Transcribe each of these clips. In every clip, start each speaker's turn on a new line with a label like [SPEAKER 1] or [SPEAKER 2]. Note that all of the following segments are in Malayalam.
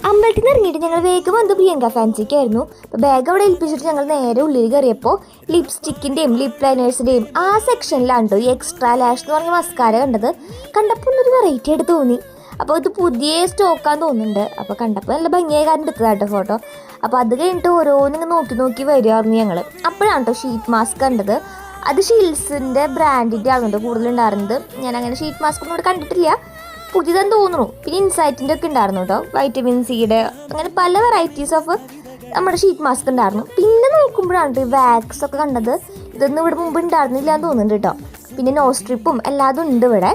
[SPEAKER 1] അമ്പലത്തിൽ നിന്ന് ഇറങ്ങിയിട്ട് ഞങ്ങൾ വേഗം വന്നത് പ്രിയങ്ക ഫാൻസിക്കായിരുന്നു. അപ്പോൾ ബാഗ് അവിടെ ഏൽപ്പിച്ചിട്ട് ഞങ്ങൾ നേരെ ഉള്ളിൽ കയറിയപ്പോൾ ലിപ്സ്റ്റിക്കിൻ്റെയും ലിപ് ലൈനേഴ്സിൻ്റെയും ആ സെക്ഷനിലാണ് ഈ എക്സ്ട്രാ ലാഷ് എന്ന് പറഞ്ഞ മസ്കാര കണ്ടപ്പോൾ ഒരു വെറൈറ്റി ആയിട്ട് തോന്നി. അപ്പോൾ ഇത് പുതിയ സ്റ്റോക്കാന്ന് തോന്നുന്നുണ്ട്. അപ്പോൾ കണ്ടപ്പോൾ നല്ല ഭംഗിയായ കാര്യം എടുത്തതാട്ടോ ഫോട്ടോ. അപ്പോൾ അത് കഴിഞ്ഞിട്ട് ഓരോന്നിങ്ങനെ നോക്കി നോക്കി വരുമായിരുന്നു ഞങ്ങൾ. അപ്പോഴാണ് കേട്ടോ ഷീറ്റ് മാസ്ക് കണ്ടത്. അത് ഷീൽസിൻ്റെ ബ്രാൻഡിൻ്റെ ആകുന്നുണ്ട് കൂടുതലുണ്ടായിരുന്നത്. ഞാൻ അങ്ങനെ ഷീറ്റ് മാസ്ക് ഒന്നും ഇവിടെ കണ്ടിട്ടില്ല, പുതിയതെന്ന് തോന്നുന്നു. പിന്നെ ഇൻസൈറ്റിൻ്റെ ഒക്കെ ഉണ്ടായിരുന്നു കേട്ടോ, വൈറ്റമിൻ സിയുടെ അങ്ങനെ പല വെറൈറ്റീസ് ഓഫ് നമ്മുടെ ഷീറ്റ് മാസ്ക് ഉണ്ടായിരുന്നു. പിന്നെ നോക്കുമ്പോഴാണ് വാക്സ് ഒക്കെ കണ്ടത്. ഇതൊന്നും ഇവിടെ മുമ്പ് ഉണ്ടായിരുന്നില്ല എന്ന് തോന്നുന്നുണ്ട് കേട്ടോ. പിന്നെ നോ സ്ട്രിപ്പും എല്ലാതും ഉണ്ട് ഇവിടെ.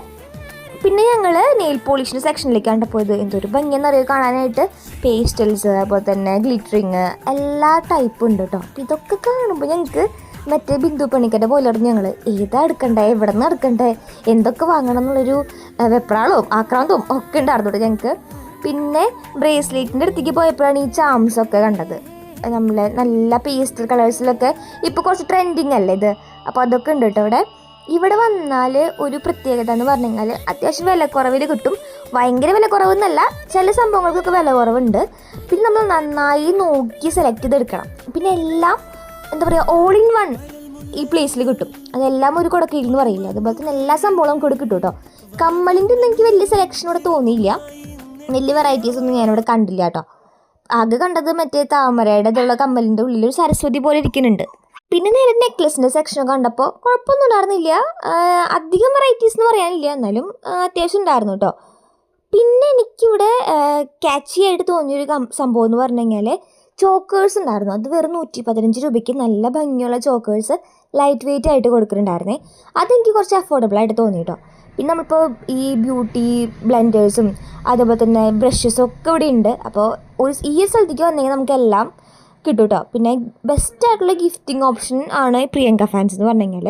[SPEAKER 1] പിന്നെ ഞങ്ങൾ നെയിൽ പോളിഷിൻ്റെ സെക്ഷനിലേക്കാണ് പോയത്. എന്തൊരു ഭംഗിയെന്നറിയോ കാണാനായിട്ട്. പേസ്റ്റൽസ്, അതുപോലെ തന്നെ ഗ്ലിറ്ററിങ്, എല്ലാ ടൈപ്പും ഉണ്ട് കേട്ടോ. ഇതൊക്കെ കാണുമ്പോൾ ഞങ്ങൾക്ക് മറ്റേ ബിന്ദു പണിക്കൻ്റെ പോലെ ഞങ്ങൾ ഏതാ എടുക്കണ്ടേ, എവിടെ നിന്ന് എടുക്കണ്ടേ, എന്തൊക്കെ വാങ്ങണം എന്നുള്ളൊരു വെപ്രാളവും ആക്രാന്തവും ഒക്കെ ഉണ്ടായിരുന്നു കേട്ടോ ഞങ്ങൾക്ക്. പിന്നെ ബ്രേസ്ലെറ്റിൻ്റെ അടുത്തേക്ക് പോയപ്പോഴാണ് ഈ ചാംസൊക്കെ കണ്ടത്. നമ്മൾ നല്ല പേസ്റ്റൽ കളേഴ്സിലൊക്കെ ഇപ്പോൾ കുറച്ച് ട്രെൻഡിങ് അല്ലേ ഇത്. അപ്പോൾ അതൊക്കെ ഉണ്ട് കേട്ടോ ഇവിടെ. ഇവിടെ വന്നാൽ ഒരു പ്രത്യേകത എന്ന് പറഞ്ഞു കഴിഞ്ഞാൽ അത്യാവശ്യം വിലക്കുറവിൽ കിട്ടും. ഭയങ്കര വിലക്കുറവെന്നല്ല, ചില സംഭവങ്ങൾക്കൊക്കെ വില കുറവുണ്ട്. പിന്നെ നമ്മൾ നന്നായി നോക്കി സെലക്ട് ചെയ്തെടുക്കണം. പിന്നെ എല്ലാം എന്താ പറയുക, ഓൾ ഇൻ വൺ ഈ പ്ലേസിൽ കിട്ടും. അതെല്ലാം ഒരു കുടക്കീഴിൽ എന്ന് പറയില്ല, അതുപോലെ തന്നെ എല്ലാ സംഭവവും നമുക്ക് ഇവിടെ കിട്ടും കേട്ടോ. കമ്മലിൻ്റെ ഒന്നും എനിക്ക് വലിയ സെലക്ഷൻ ഇവിടെ തോന്നിയില്ല, വലിയ വെറൈറ്റീസ് ഒന്നും ഞാനിവിടെ കണ്ടില്ല കേട്ടോ. ആകെ കണ്ടത് മറ്റേ താമരയുടെ ഇതുള്ള കമ്മലിൻ്റെ ഉള്ളിൽ ഒരു സരസ്വതി പോലെ ഇരിക്കുന്നുണ്ട്. പിന്നെ നേരെ നെക്ലസിൻ്റെ സെക്ഷനൊക്കെ കണ്ടപ്പോൾ കുഴപ്പമൊന്നും ഉണ്ടായിരുന്നില്ല. അധികം വെറൈറ്റീസ് എന്ന് പറയാനില്ല, എന്നാലും അത്യാവശ്യം ഉണ്ടായിരുന്നു കേട്ടോ. പിന്നെ എനിക്കിവിടെ ക്യാച്ചി ആയിട്ട് തോന്നിയൊരു സംഭവം എന്ന് പറഞ്ഞു കഴിഞ്ഞാൽ ചോക്കേഴ്സ് ഉണ്ടായിരുന്നു. അത് വെറും 115 രൂപയ്ക്ക് നല്ല ഭംഗിയുള്ള ചോക്കേഴ്സ് ലൈറ്റ് വെയിറ്റ് ആയിട്ട് കൊടുക്കുന്നുണ്ടായിരുന്നേ. അതെനിക്ക് കുറച്ച് അഫോർഡബിൾ ആയിട്ട് തോന്നി കേട്ടോ. പിന്നെ നമ്മളിപ്പോൾ ഈ ബ്യൂട്ടി ബ്ലെൻഡേഴ്സും അതുപോലെ തന്നെ ബ്രഷസും ഒക്കെ ഇവിടെ ഉണ്ട്. അപ്പോൾ ഈ ഒരു സ്ഥലത്തേക്ക് വന്നെങ്കിൽ നമുക്കെല്ലാം കിട്ടും കേട്ടോ. പിന്നെ ബെസ്റ്റായിട്ടുള്ള ഗിഫ്റ്റിംഗ് ഓപ്ഷൻ ആണ് പ്രിയങ്ക ഫാൻസ് എന്ന് പറഞ്ഞു കഴിഞ്ഞാൽ.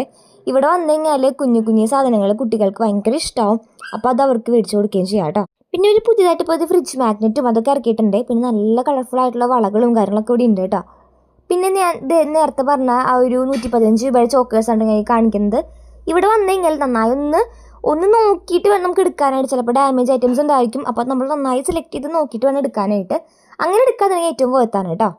[SPEAKER 1] ഇവിടെ വന്നു കഴിഞ്ഞാൽ കുഞ്ഞു കുഞ്ഞു സാധനങ്ങൾ കുട്ടികൾക്ക് ഭയങ്കര ഇഷ്ടമാവും. അപ്പോൾ അത് അവർക്ക് മേടിച്ച് കൊടുക്കുകയും ചെയ്യാം കേട്ടോ. പിന്നെ ഒരു പുതിയതായിട്ട് ഇപ്പോൾ ഇത് ഫ്രിഡ്ജ് മാഗ്നറ്റും അതൊക്കെ ഇറക്കിയിട്ടുണ്ട്. പിന്നെ നല്ല കളർഫുൾ ആയിട്ടുള്ള വളകളും കാര്യങ്ങളൊക്കെ ഇവിടെ ഉണ്ട് കേട്ടോ. പിന്നെ ഞാൻ നേരത്തെ പറഞ്ഞ ആ ഒരു 115 രൂപയുടെ ചോക്കേഴ്സാണ് ഞാൻ കാണിക്കുന്നത്. ഇവിടെ വന്നു കഴിഞ്ഞാൽ നന്നായി ഒന്ന് നോക്കിയിട്ട് വേണം നമുക്ക് എടുക്കാനായിട്ട്. ചിലപ്പോൾ ഡാമേജ് ഐറ്റംസ് ഉണ്ടായിരിക്കും. അപ്പോൾ നമ്മൾ നന്നായി സെലക്ട് ചെയ്ത് നോക്കിയിട്ട് വേണം എടുക്കാനായിട്ട്. അങ്ങനെ എടുക്കാതെ ഏറ്റവും പോകത്താണ് കേട്ടോ.